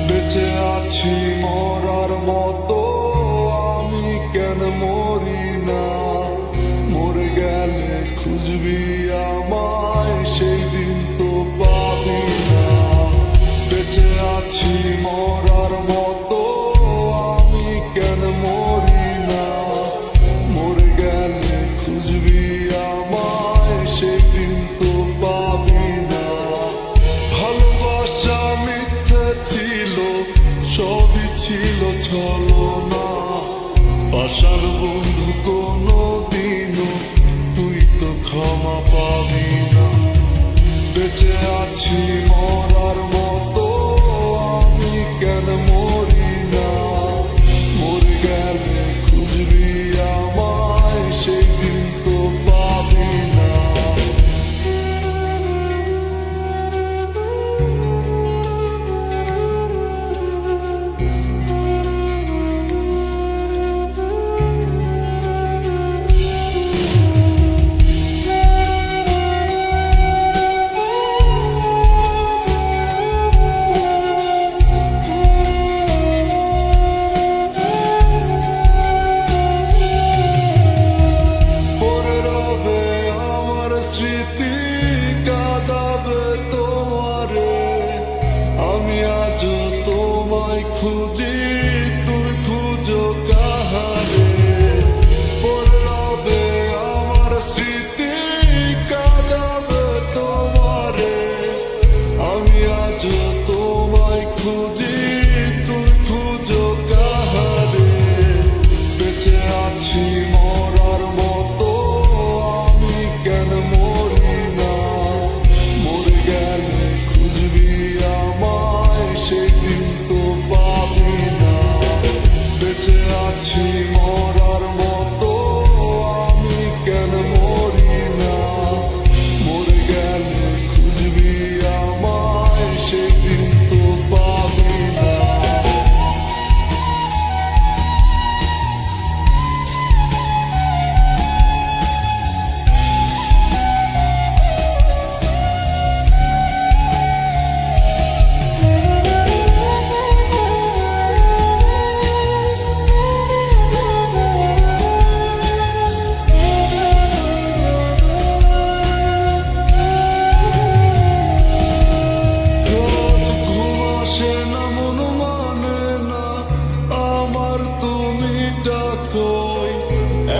বেঁচে আছি মরার মতো, আমি কেন মরি না? মরে গেলে খুঁজবি আমায়, সেই দিন তো পাবি না। বেঁচে আছি মরার মতো, আমি কেন মরি না? মরে গেলে খুঁজবি আমায়, সেই দিন তো পাবি না। ভালোবাসা মিথ্যে ছিল, সবই ছিল ছলনা। পাশার বন্ধু কোনো দিনও তুই তো ক্ষমা পাবি না। বেঁচে আছি মরার মতো, আমি কেন মরি না? মরে গেলে খুঁজবি আমায়, সেই দিন তো পাবি না। স্মৃতি কাঁদাবে তোমারে, আমি আজও তোমায় খুঁজি, তুমি খুঁজো কাহারে? পড়ে রবে আমার স্মৃতি কাঁদাবে তোমারে, আমি আজও তোমায় খুঁজি, তুমি খুঁজো কাহারে? বেঁচে আছি মরার মতো, আমি কেন মরি না? মরে গেলে খুঁজবি আমায়, সেই দিন তো পাবি না। বেঁচে আছি মরার মতো, আমি কেন মরি না? মরে গেলে খুঁজবি আমায়, সেই দিন তো পাবি না।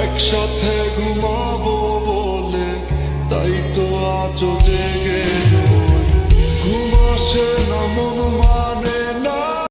একসাথে ঘুমাবো বলে তাই তো আজও জেগে রই। ঘুম আসে না মন